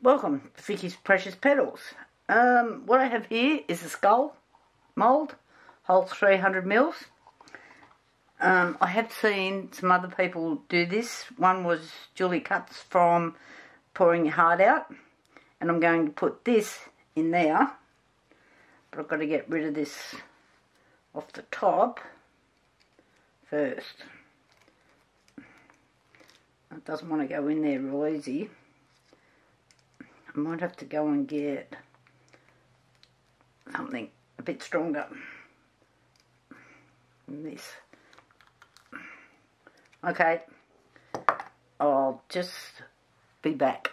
Welcome to Vicky's Precious Petals. What I have here is a skull mould, holds 300 mils. I have seen some other people do this. One was Julie Cuts from Pouring Your Heart Out, and I'm going to put this in there, but I've got to get rid of this off the top first. It doesn't want to go in there real easy. I might have to go and get something a bit stronger than this. Okay, I'll just be back.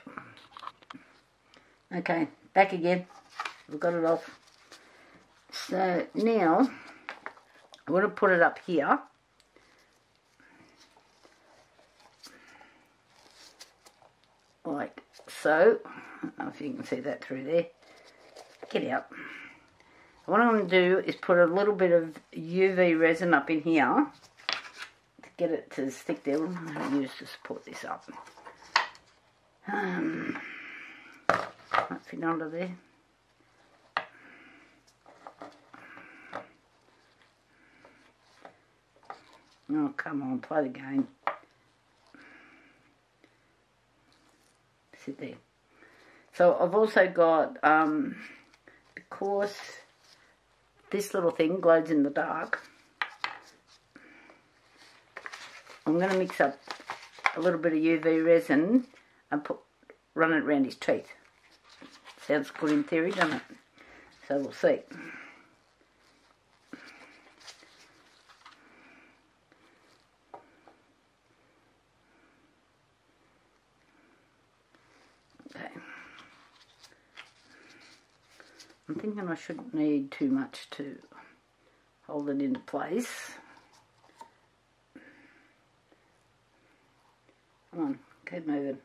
Okay, back again. We've got it off. So now I want to put it up here. Like so. I don't know if you can see that through there. Get out. What I'm going to do is put a little bit of UV resin up in here to get it to stick there. What am I going to use to support this up? Might fit under there. Oh, come on, play the game. Sit there. So I've also got, because this little thing glows in the dark, I'm going to mix up a little bit of UV resin and run it around his teeth. Sounds good in theory, doesn't it? So we'll see. Okay. I'm thinking I shouldn't need too much to hold it into place. Come on, keep moving.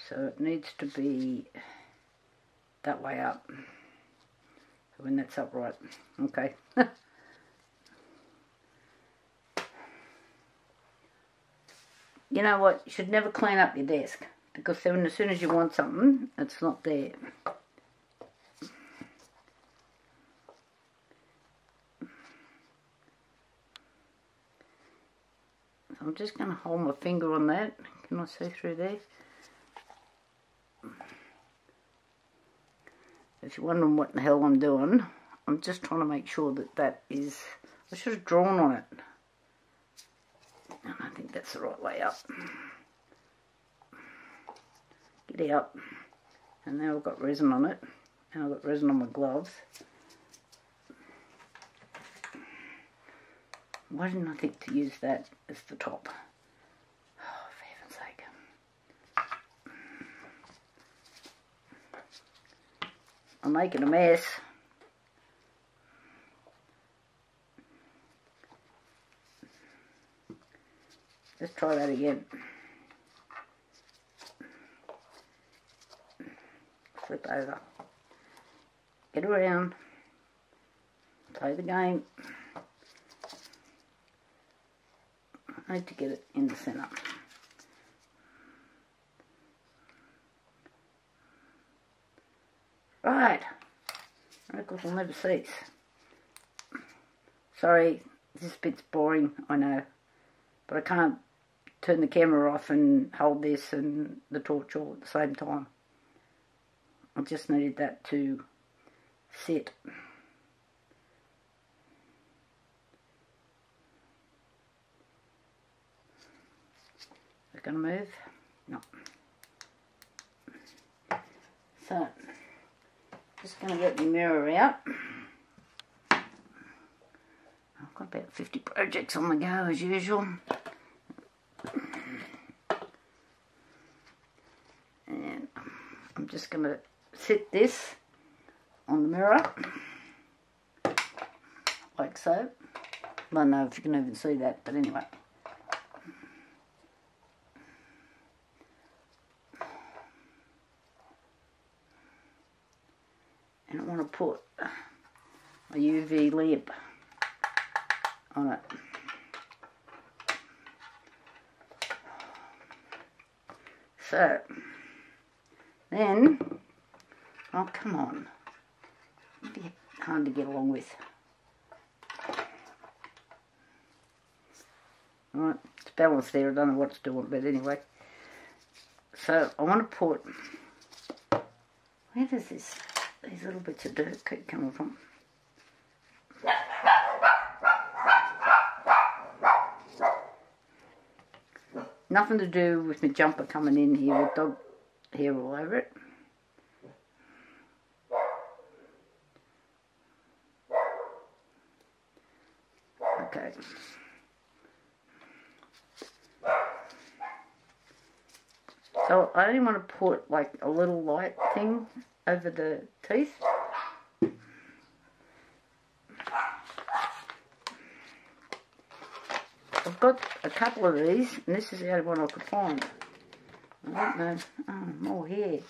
So it needs to be that way up. So when that's upright. Okay. You know what, you should never clean up your desk, because then as soon as you want something, it's not there. So I'm just going to hold my finger on that. Can I see through there? If you're wondering what the hell I'm doing, I'm just trying to make sure that that is... I should have drawn on it. And I think that's the right way up. Get out. And now I've got resin on it. And I've got resin on my gloves. Why didn't I think to use that as the top? Oh, for heaven's sake. I'm making a mess. Let's try that again. Flip over. Get around. Play the game. I need to get it in the centre. Right. Miracles will never cease. Sorry, this bit's boring, I know. But I can't turn the camera off and hold this and the torch all at the same time. I just needed that to sit. Is it going to move? No. So, just going to get the mirror out. I've got about 50 projects on the go as usual. And I'm just going to sit this on the mirror, like so. I don't know if you can even see that, but anyway. And I want to put a UV lamp on it. So, then, oh come on, it'd be hard to get along with. Alright, it's balanced there, I don't know what it's doing, but anyway. So, I want to put, where does these little bits of dirt keep coming from? Nothing to do with my jumper coming in here with dog hair all over it. Okay. So I only want to put like a little light thing over the teeth. I've got a couple of these, and this is the only one I could find. I don't know. Oh, more hair.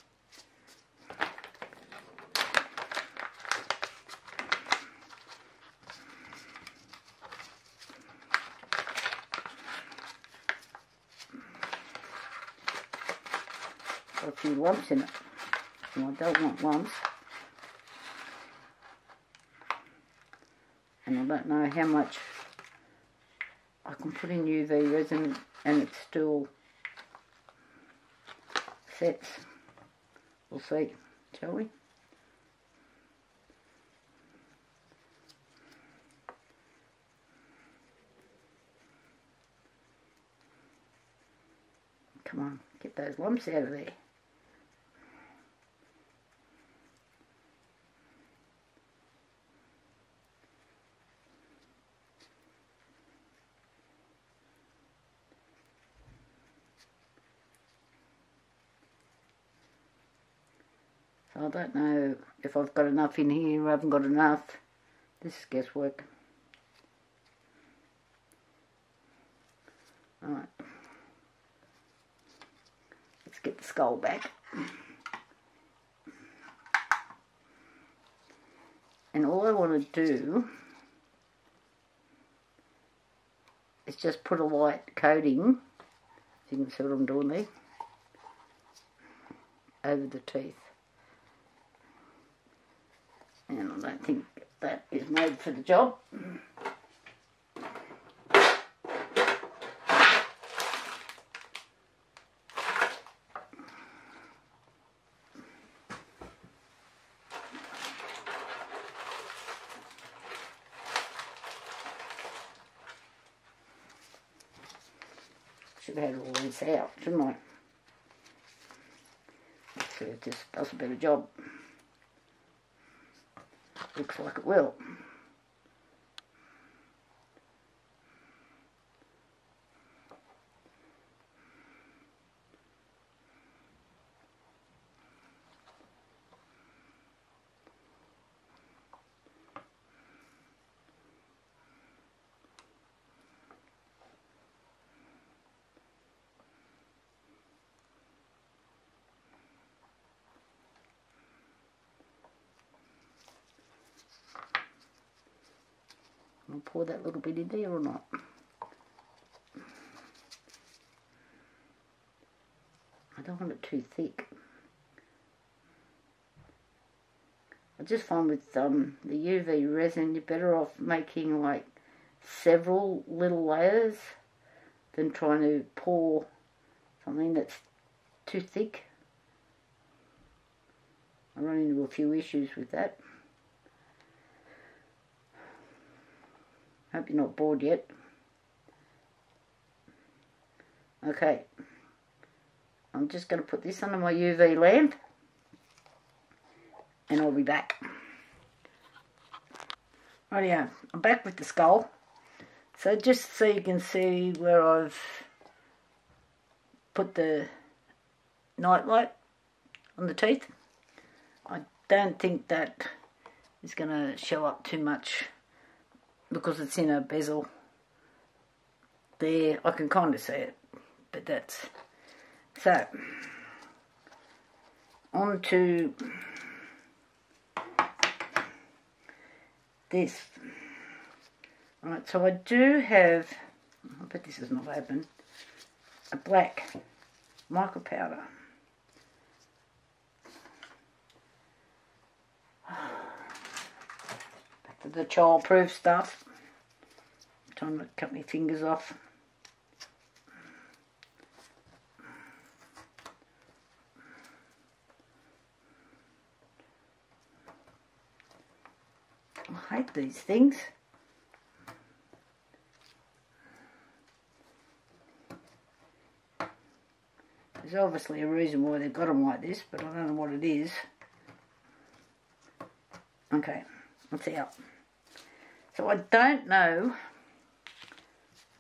Got a few lumps in it, and I don't want lumps. And I don't know how much I can put in UV resin and it still sets. We'll see, shall we? Come on, get those lumps out of there. I don't know if I've got enough in here. I haven't got enough. This is guesswork. Alright. Let's get the skull back. And all I want to do is just put a light coating, if you can see what I'm doing there, over the teeth. And I don't think that is made for the job. Should have had all this out, shouldn't I? Let's see if it just does a better job. Looks like it will. I'll pour that little bit in there or not. I don't want it too thick. I just find with the UV resin, you're better off making like several little layers than trying to pour something that's too thick. I run into a few issues with that. Hope you're not bored yet. Okay, I'm just going to put this under my UV lamp and I'll be back. Rightio, I'm back with the skull. So just so you can see where I've put the nightlight on the teeth. I don't think that is going to show up too much because it's in a bezel there. I can kind of see it, but that's so. On to this. Right, so I do have, I bet this is not open, a black mica powder. Back to the child-proof stuff. Time to cut my fingers off. I hate these things. There's obviously a reason why they've got them like this, but I don't know what it is. Okay, that's out. So I don't know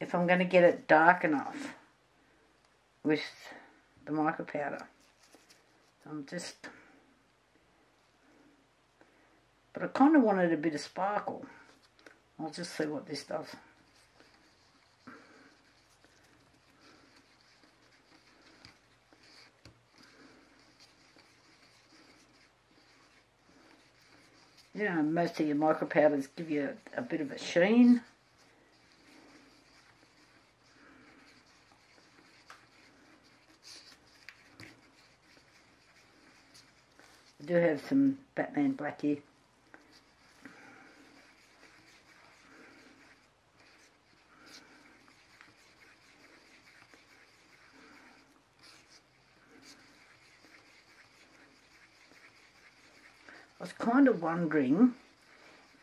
if I'm going to get it dark enough with the mica powder. But I kind of wanted a bit of sparkle. I'll just see what this does. You know, most of your mica powders give you a bit of a sheen. I do have some Batman black here. I was kind of wondering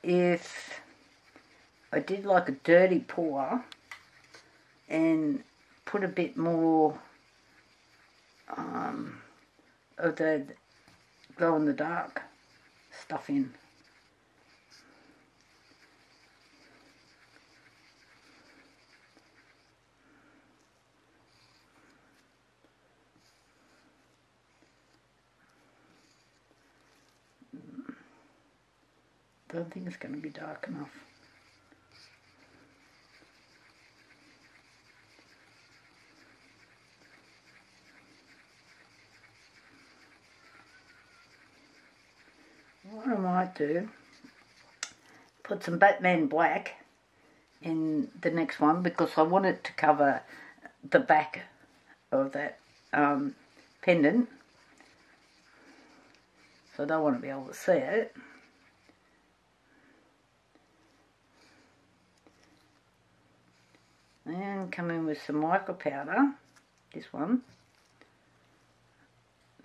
if I did like a dirty pour and put a bit more of the glow in the dark stuff in. I don't think it's going to be dark enough. What I might do, put some Batman black in the next one because I want it to cover the back of that pendant. So I don't want to be able to see it. And come in with some mica powder, this one.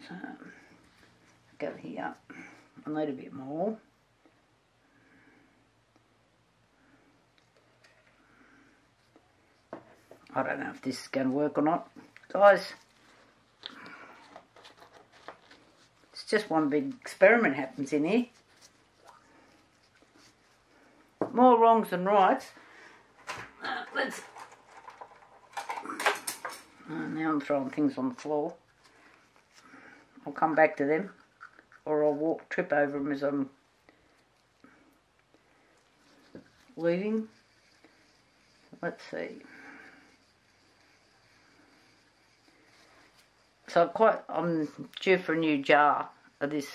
So, go here. I need a bit more. I don't know if this is going to work or not. Guys, it's just one big experiment happens in here. More wrongs than rights. Let's... now I'm throwing things on the floor. I'll come back to them, or I'll trip over them as I'm leaving. Let's see. So I'm due for a new jar of this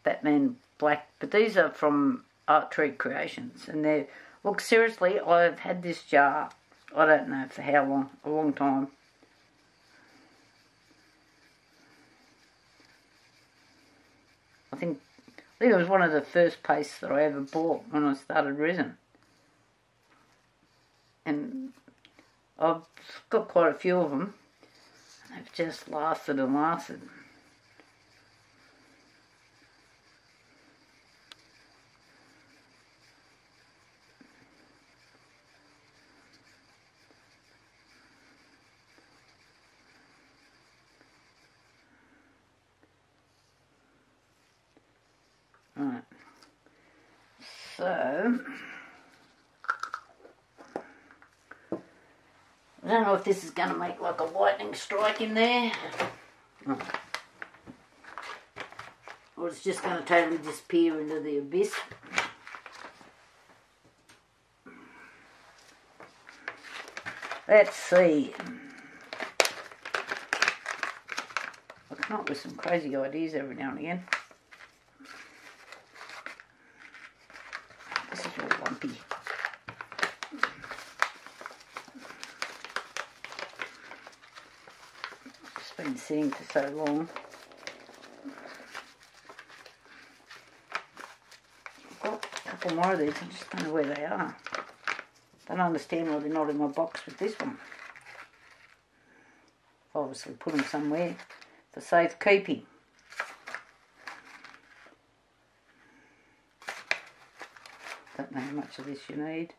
Batman black, but these are from Art Tree Creations, and they're, look, seriously, I've had this jar, I don't know for how long, a long time. I think it was one of the first pastes that I ever bought when I started resin. And I've got quite a few of them. They've just lasted and lasted. Right. So, I don't know if this is going to make like a lightning strike in there. Or it's just going to totally disappear into the abyss. Let's see. I come up with some crazy ideas every now and again. This is all lumpy. sitting for so long. I've got a couple more of these, I just don't know where they are. Don't understand why they're not in my box with this one. I've obviously put them somewhere for safekeeping. Don't know how much of this you need.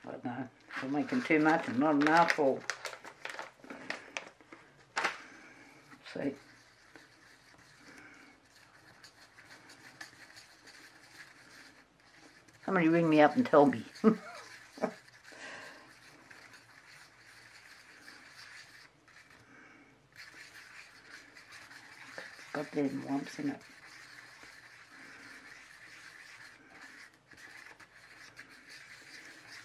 I don't know, we're making too much and not enough, or see. Somebody ring me up and tell me. Got them lumps in it.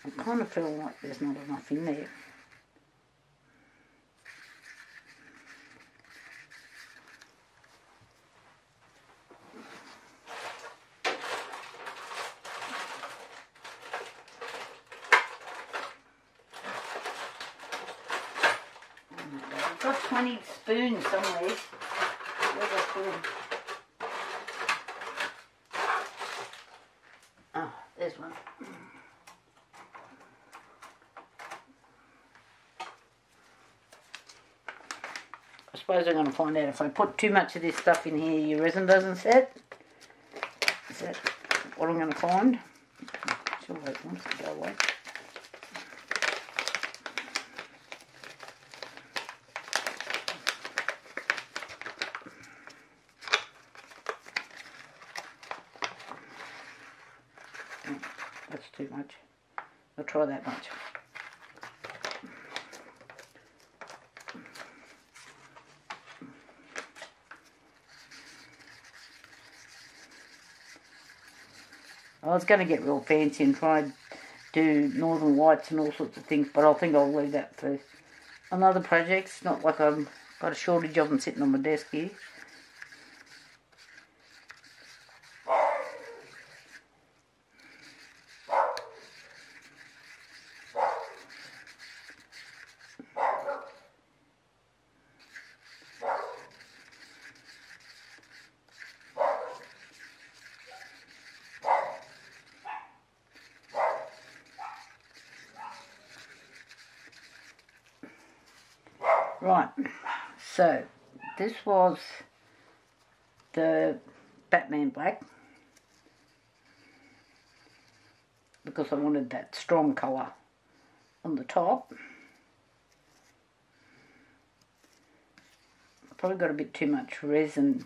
I kind of feel like there's not enough in there. I've got 20 spoons somewhere. Where's that spoon? Oh, there's one. I suppose I'm going to find out if I put too much of this stuff in here, your resin doesn't set. Is that what I'm going to find? Sure, it wants to go away. That's too much. I'll try that much. I was going to get real fancy and try and do northern whites and all sorts of things, but I think I'll leave that for another project. It's not like I've got a shortage of them sitting on my desk here. Right, so this was the Batman black because I wanted that strong colour on the top. I've probably got a bit too much resin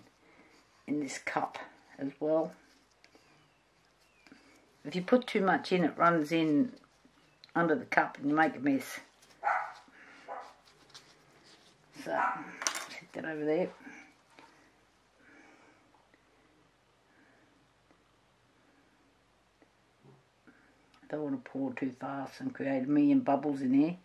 in this cup as well. If you put too much in, it runs in under the cup and you make a mess. So, stick that over there. I don't want to pour too fast and create a million bubbles in here.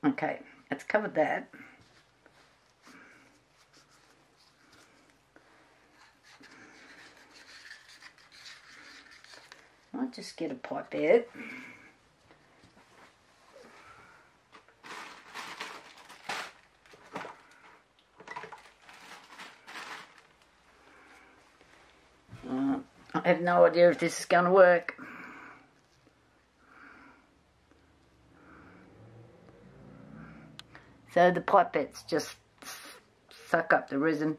Okay, it's covered that. I'll just get a pipe out. I have no idea if this is going to work. So the pipettes just suck up the resin.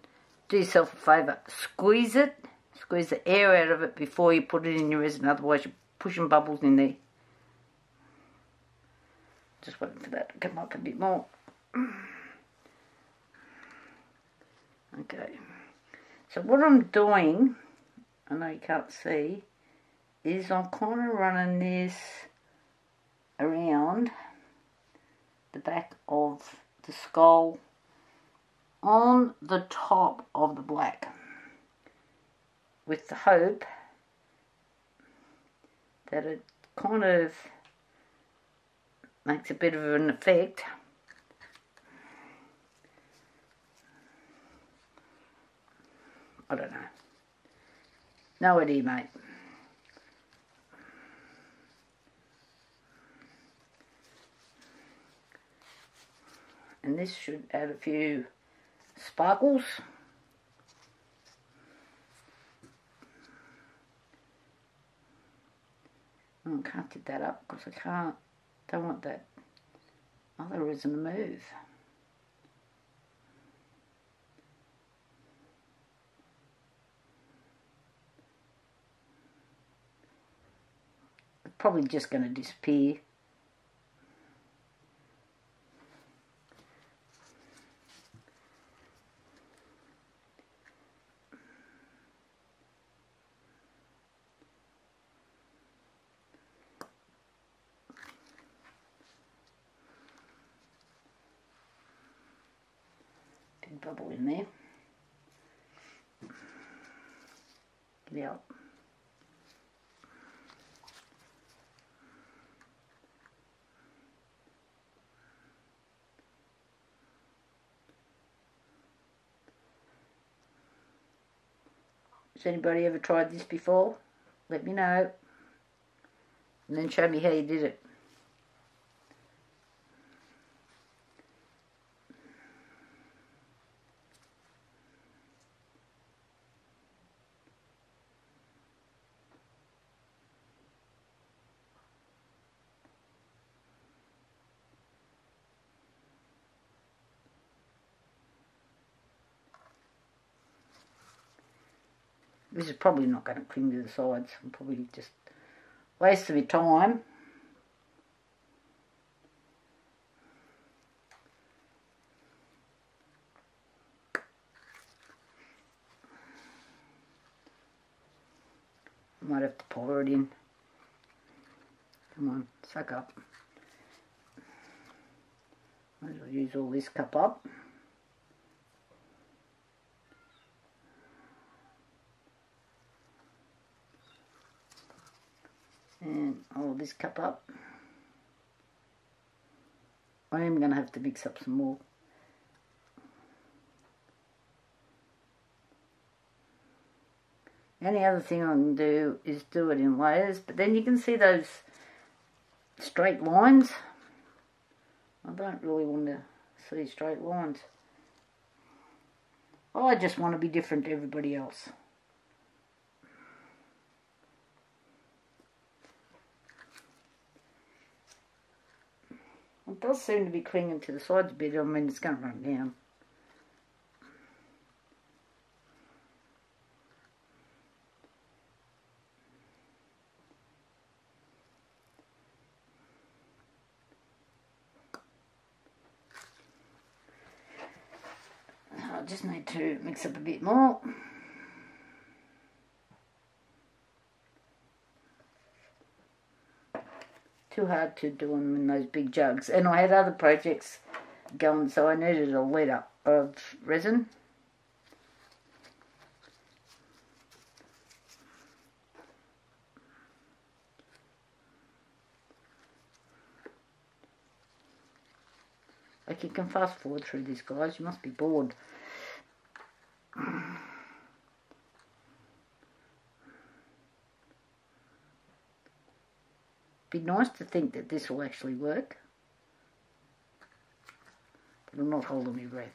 Do yourself a favour, squeeze it, squeeze the air out of it before you put it in your resin, otherwise you're pushing bubbles in there. Just waiting for that to come up a bit more. Okay, so what I'm doing, I know you can't see, is I'm kind of running this around the back of the skull on the top of the black, with the hope that it kind of makes a bit of an effect. I don't know. No idea, mate. And this should add a few sparkles. Oh, I can't get that up because I don't want that other resin to move. It's probably just going to disappear. Big bubble in there. Get out. Has anybody ever tried this before? Let me know. And then show me how you did it. This is probably not going to cling to the sides. I'm probably just wasting my time. Might have to pour it in. Come on, suck up. Might as well use all this cup up. And all this cup up. I am going to have to mix up some more. The only other thing I can do is do it in layers, but then you can see those straight lines. I don't really want to see straight lines. I just want to be different to everybody else. It does seem to be clinging to the sides a bit. I mean, it's going to run down. I just need to mix up a bit more. Too hard to do them in those big jugs. And I had other projects going, so I needed a litre of resin. Like, you can fast forward through this, guys. You must be bored. Be nice to think that this will actually work. But I'm not holding my breath.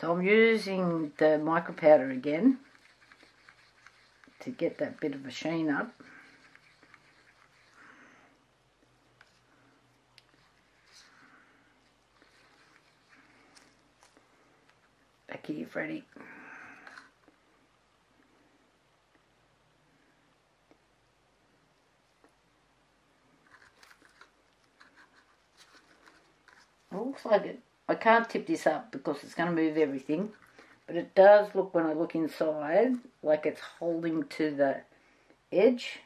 So I'm using the Mica powder again to get that bit of a sheen up. Back here, Freddie. It looks like it. I can't tip this up because it's going to move everything. But it does look, when I look inside, like it's holding to the edge.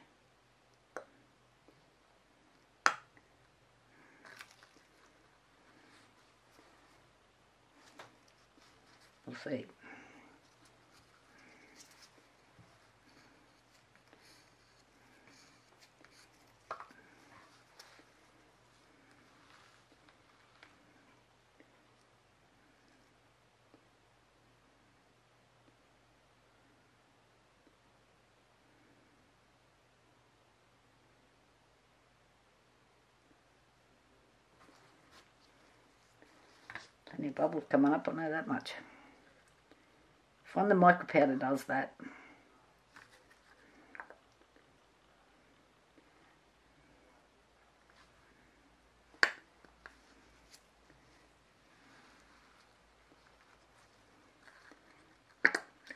We'll see. Plenty of bubbles coming up, I know that much. I find the mica powder does that.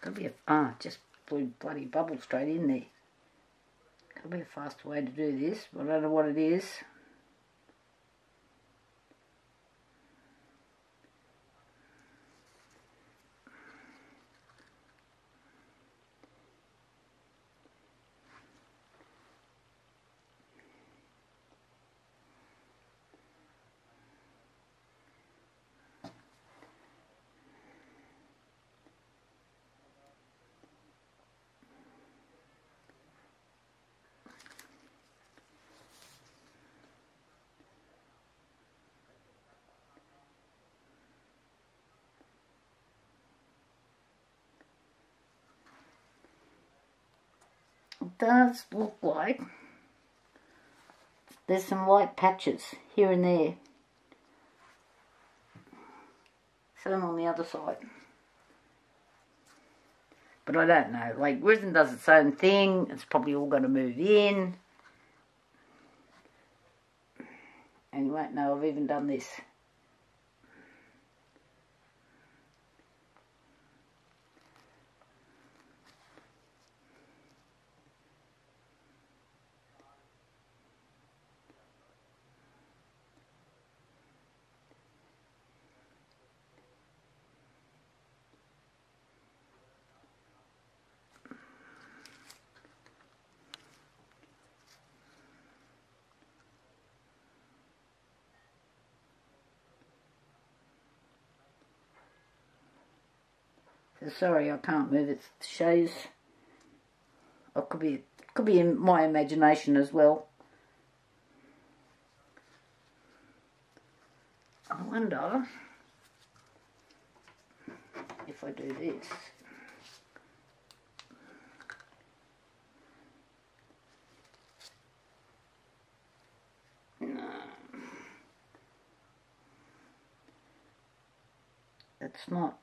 Gotta be a just blew bloody bubble straight in there. Gotta be a faster way to do this. I don't know what it is. It does look like there's some light patches here and there. Same on the other side. But I don't know. Like, resin does its own thing. It's probably all going to move in. And you won't know I've even done this. Sorry, I can't move it. It shows. It could be in my imagination as well. I wonder if I do this. No. It's not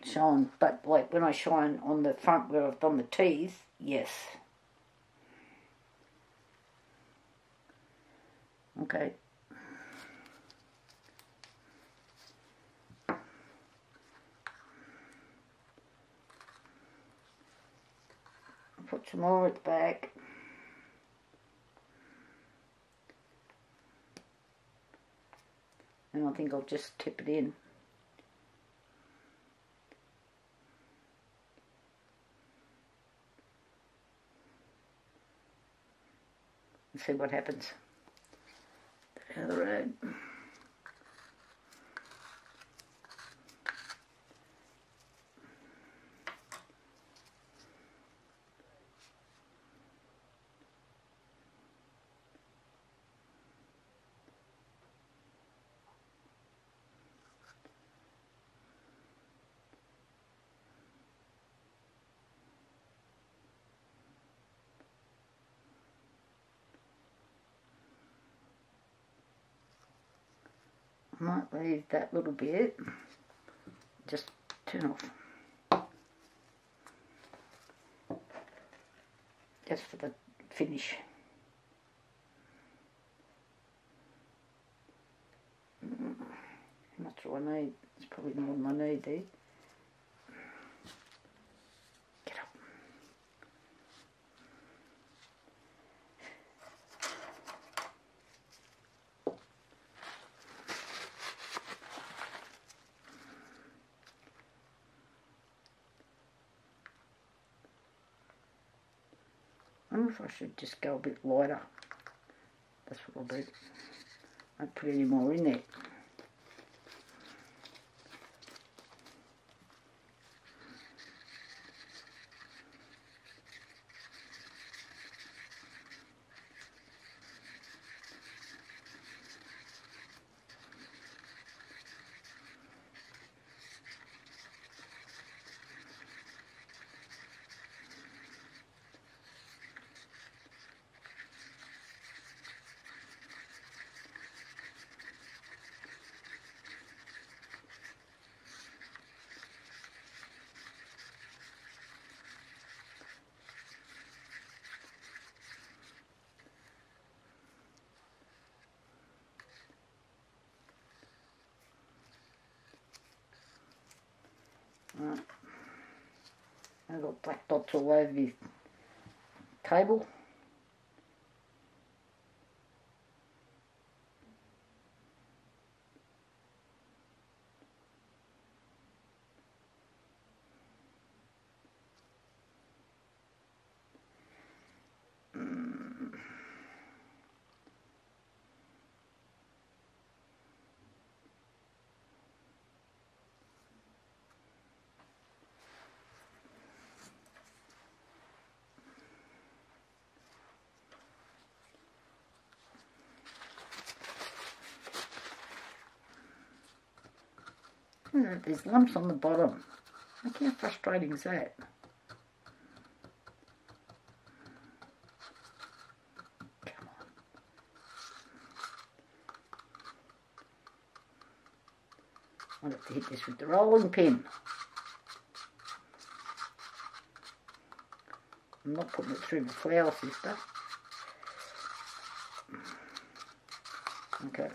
showing, but like when I shine on the front where I've done the teeth, yes. Okay. Put some more at the back. And I think I'll just tip it in. And see what happens. Down the road. I might leave that little bit, just turn off, just for the finish. How much do I need? It's probably more than I need there. I wonder if I should just go a bit lighter. That's what I'll do. I won't put any more in there. Right. I've got black dots all over the table. There's lumps on the bottom. Look how frustrating is that? Come on. I'll have to hit this with the rolling pin. I'm not putting it through the flour sifter. Okay.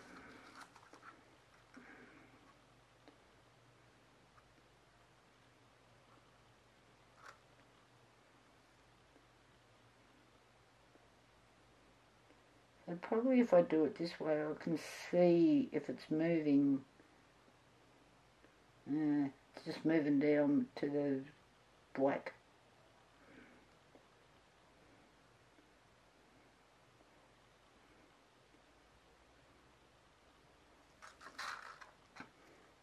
And probably if I do it this way, I can see if it's moving. It's just moving down to the black.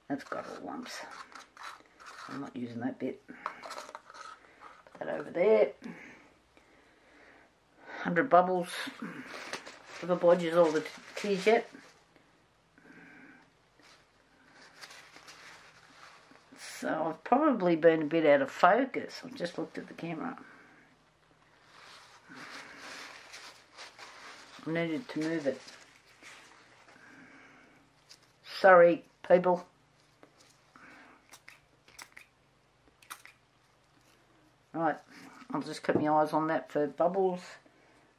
That's got all lumps. I'm not using that bit. Put that over there. 100 bubbles. Have I bodged all the teas yet? So I've probably been a bit out of focus. I've just looked at the camera. I needed to move it. Sorry, people. Right, I'll just keep my eyes on that for bubbles.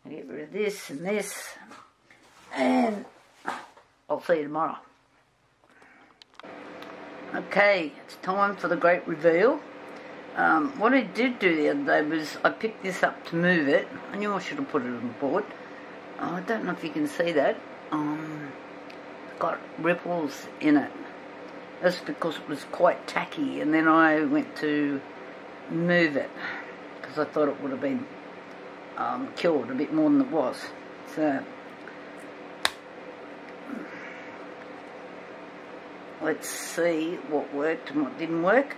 I'll get rid of this and this. And I'll see you tomorrow. Okay, it's time for the great reveal. What I did do the other day was I picked this up to move it. I knew I should have put it on the board. I don't know if you can see that. It's got ripples in it. That's because it was quite tacky, and then I went to move it because I thought it would have been cured a bit more than it was. So let's see what worked and what didn't work.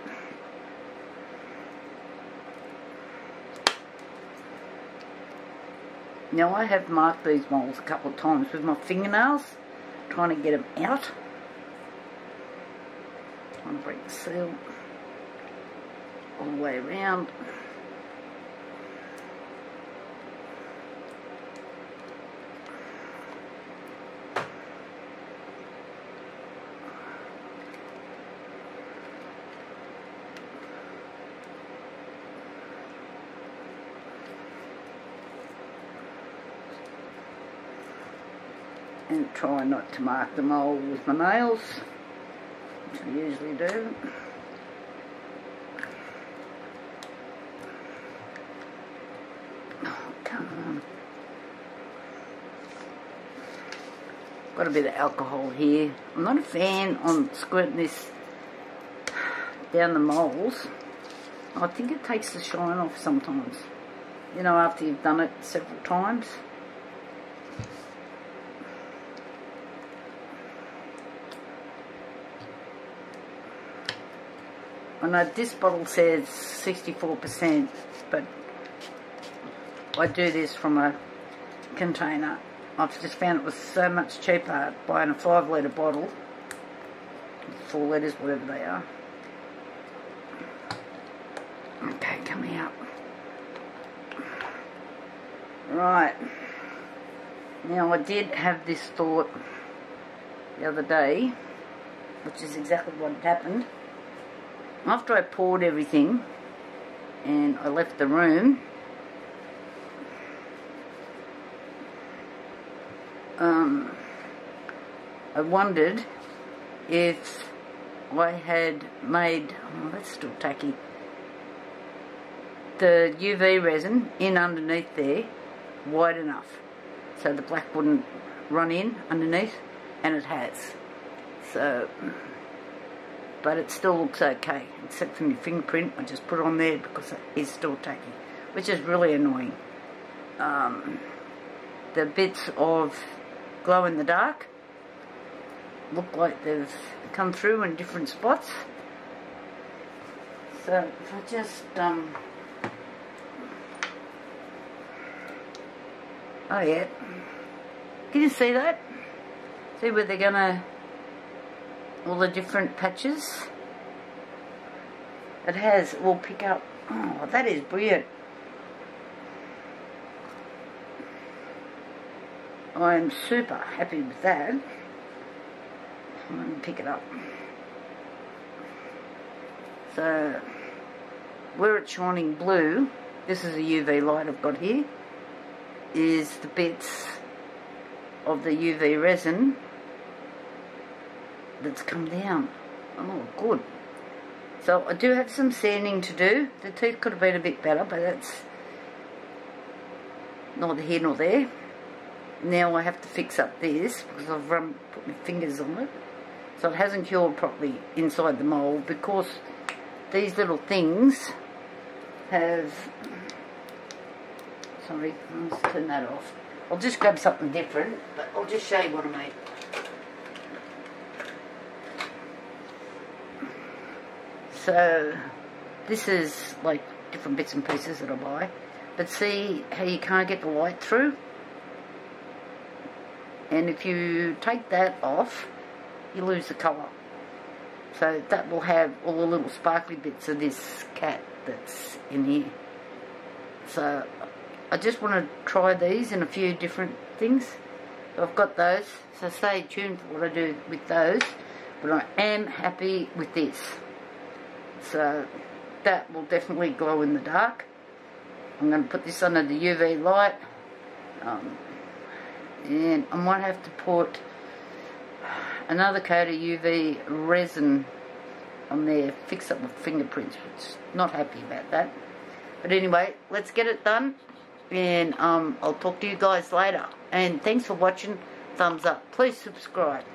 Now I have marked these moulds a couple of times with my fingernails, trying to get them out. Trying to break the seal all the way around. And try not to mark the mould with my nails, which I usually do. Oh, come on. Got a bit of alcohol here. I'm not a fan on squirting this down the moulds. I think it takes the shine off sometimes. you know, after you've done it several times. I know this bottle says 64%, but I do this from a container. I've just found it was so much cheaper buying a 5 litre bottle, 4 litres, whatever they are. Okay, coming out. Right. Now I did have this thought the other day, which is exactly what had happened. After I poured everything and I left the room, I wondered if I had made, oh that's still tacky, the UV resin in underneath there wide enough so the black wouldn't run in underneath, and it has. So, but it still looks okay, except for my fingerprint. I just put it on there because it is still tacky, which is really annoying. The bits of glow in the dark look like they've come through in different spots. So if I just oh yeah, can you see that? See where they're gonna, all the different patches? It will pick up. Oh, that is brilliant. I'm super happy with that. I'm going to pick it up. So, where it's shining blue, this is a UV light I've got here, is the bits of the UV resin that's come down. Oh, good. So I do have some sanding to do. The teeth could have been a bit better, but that's neither here nor there. Now I have to fix up this because I've put my fingers on it. So it hasn't cured properly inside the mould because these little things have... Sorry, let's turn that off. I'll just grab something different, but I'll just show you what I made. So, this is like different bits and pieces that I buy. But see how you can't get the light through? And if you take that off, you lose the colour. So that will have all the little sparkly bits of this cat that's in here. So I just want to try these in a few different things. So I've got those, so stay tuned for what I do with those. But I am happy with this. So that will definitely glow in the dark. I'm going to put this under the UV light. And I might have to put another coat of UV resin on there, fix up my fingerprints, which not happy about that. But anyway, let's get it done, and I'll talk to you guys later. And thanks for watching. Thumbs up. Please subscribe.